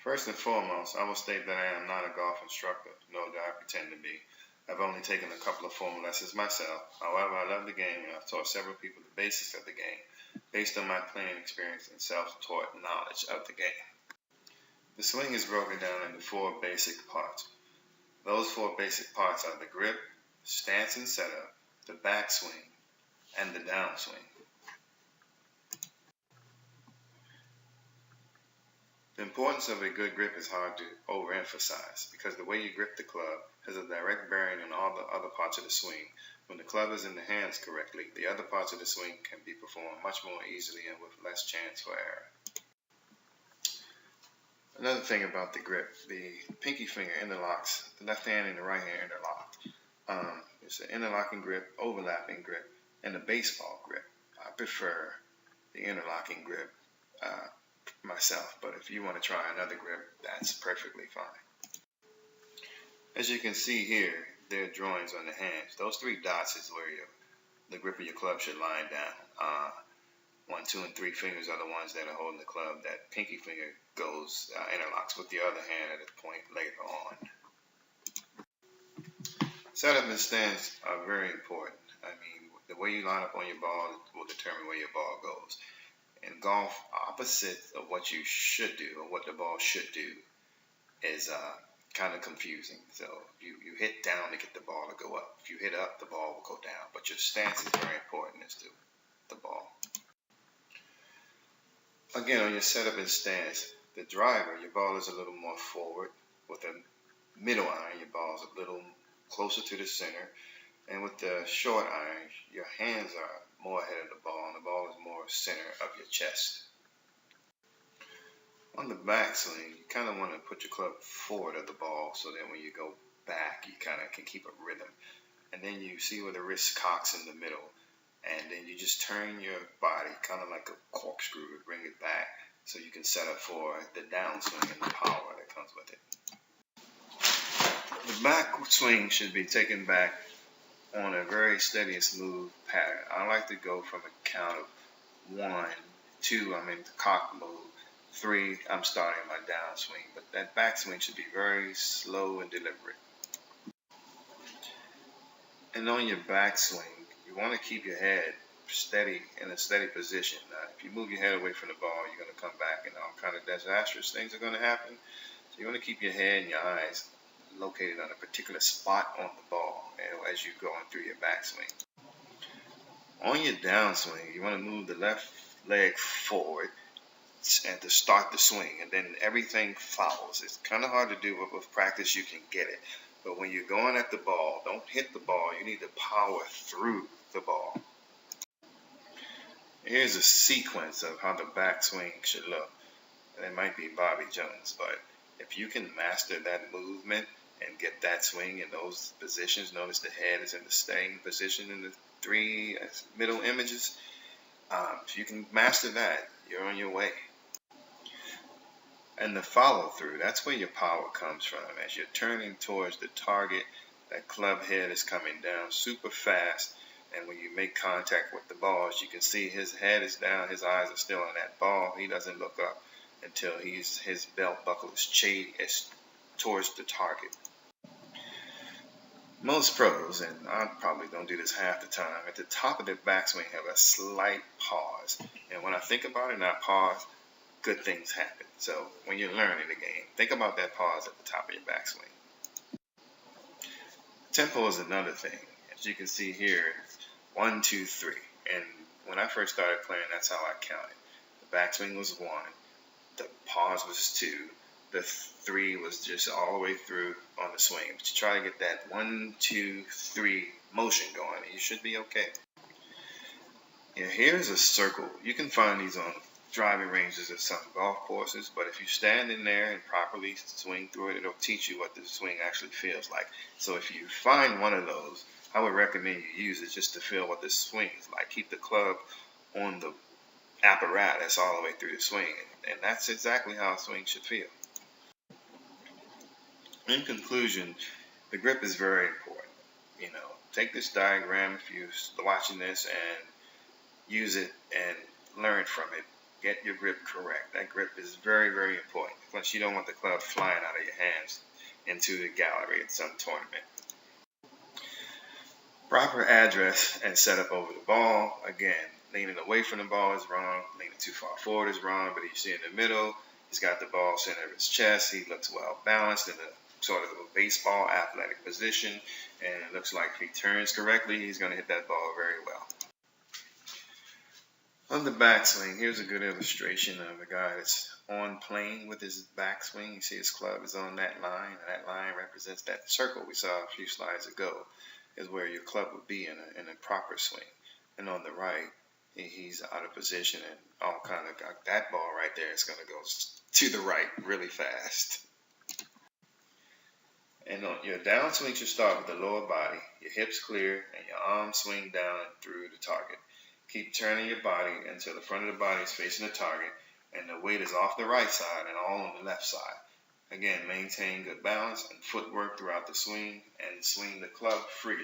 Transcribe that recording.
First and foremost, I will state that I am not a golf instructor, nor do I pretend to be. I've only taken a couple of formal lessons myself. However, I love the game and I've taught several people the basics of the game based on my playing experience and self-taught knowledge of the game. The swing is broken down into four basic parts. Those four basic parts are the grip, stance and setup, the backswing, and the downswing. The importance of a good grip is hard to overemphasize because the way you grip the club has a direct bearing on all the other parts of the swing. When the club is in the hands correctly, the other parts of the swing can be performed much more easily and with less chance for error. Another thing about the grip, the pinky finger interlocks, the left hand and the right hand interlock. It's an interlocking grip, overlapping grip, and a baseball grip. I prefer the interlocking grip myself, but if you want to try another grip, that's perfectly fine. As you can see here, there are drawings on the hands. Those three dots is where the grip of your club should line down. 1, 2, and 3 fingers are the ones that are holding the club. That pinky finger goes interlocks with the other hand at a point later on. Setup and stance are very important. I mean, the way you line up on your ball will determine where your ball goes. In golf, opposite of what you should do or what the ball should do is kind of confusing. So you hit down to get the ball to go up. If you hit up, the ball will go down. But your stance is very important as to the ball. Again, on your setup and stance, the driver, your ball is a little more forward. With the middle iron, your ball is a little closer to the center. And with the short iron, your hands are more ahead of the ball, and the ball is more center of your chest. On the backswing, you kind of want to put your club forward of the ball so that when you go back, you kind of can keep a rhythm. And then you see where the wrist cocks in the middle, and then you just turn your body kind of like a corkscrew to bring it back so you can set up for the downswing and the power that comes with it. The backswing should be taken back on a very steady and smooth pattern. I like to go from a count of 1, 2, I'm in the cock mode, 3, I'm starting my downswing. But that backswing should be very slow and deliberate. And on your backswing, you want to keep your head steady in a steady position. If you move your head away from the ball, you're going to come back and all kind of disastrous things are going to happen. So you want to keep your head and your eyes located on a particular spot on the ball as you're going through your backswing. On your downswing, you want to move the left leg forward and to start the swing, and then everything follows. It's kind of hard to do, but with practice you can get it. But when you're going at the ball, don't hit the ball. You need to power through the ball. Here's a sequence of how the backswing should look. And it might be Bobby Jones, but if you can master that movement and get that swing in those positions, notice the head is in the staying position in the 3 middle images. If you can master that, you're on your way. And the follow through, that's where your power comes from. As you're turning towards the target, that club head is coming down super fast. And when you make contact with the ball, as you can see, his head is down, his eyes are still on that ball. He doesn't look up until his belt buckle is towards the target. Most pros, and I probably don't do this half the time, at the top of their backswing have a slight pause. And when I think about it and I pause, good things happen. So when you're learning the game, think about that pause at the top of your backswing. Tempo is another thing. As you can see here, 1, 2, 3. And when I first started playing, that's how I counted. The backswing was 1, the pause was 2, the 3 was just all the way through on the swing. But you try to get that 1, 2, 3 motion going, and you should be okay. Here's a circle. You can find these on driving ranges at some golf courses, but if you stand in there and properly swing through it, it'll teach you what the swing actually feels like. So if you find one of those, I would recommend you use it just to feel what the swing is like. Keep the club on the apparatus all the way through the swing, and that's exactly how a swing should feel. In conclusion, the grip is very important. Take this diagram if you're watching this and use it and learn from it. Get your grip correct. That grip is very, very important. Plus, you don't want the club flying out of your hands into the gallery at some tournament. Proper address and setup over the ball. Again, leaning away from the ball is wrong. Leaning too far forward is wrong. But you see in the middle, he's got the ball center of his chest. He looks well balanced in a sort of a baseball athletic position. And it looks like if he turns correctly, he's going to hit that ball very well. On the backswing, here's a good illustration of a guy that's on plane with his backswing. You see his club is on that line, and that line represents that circle we saw a few slides ago, is where your club would be in a proper swing. And on the right, he's out of position and all kind of got that ball right there. It's going to go to the right really fast. And on your downswing should start with the lower body, your hips clear, and your arms swing down and through the target. Keep turning your body until the front of the body is facing the target and the weight is off the right side and all on the left side. Again, maintain good balance and footwork throughout the swing and swing the club freely.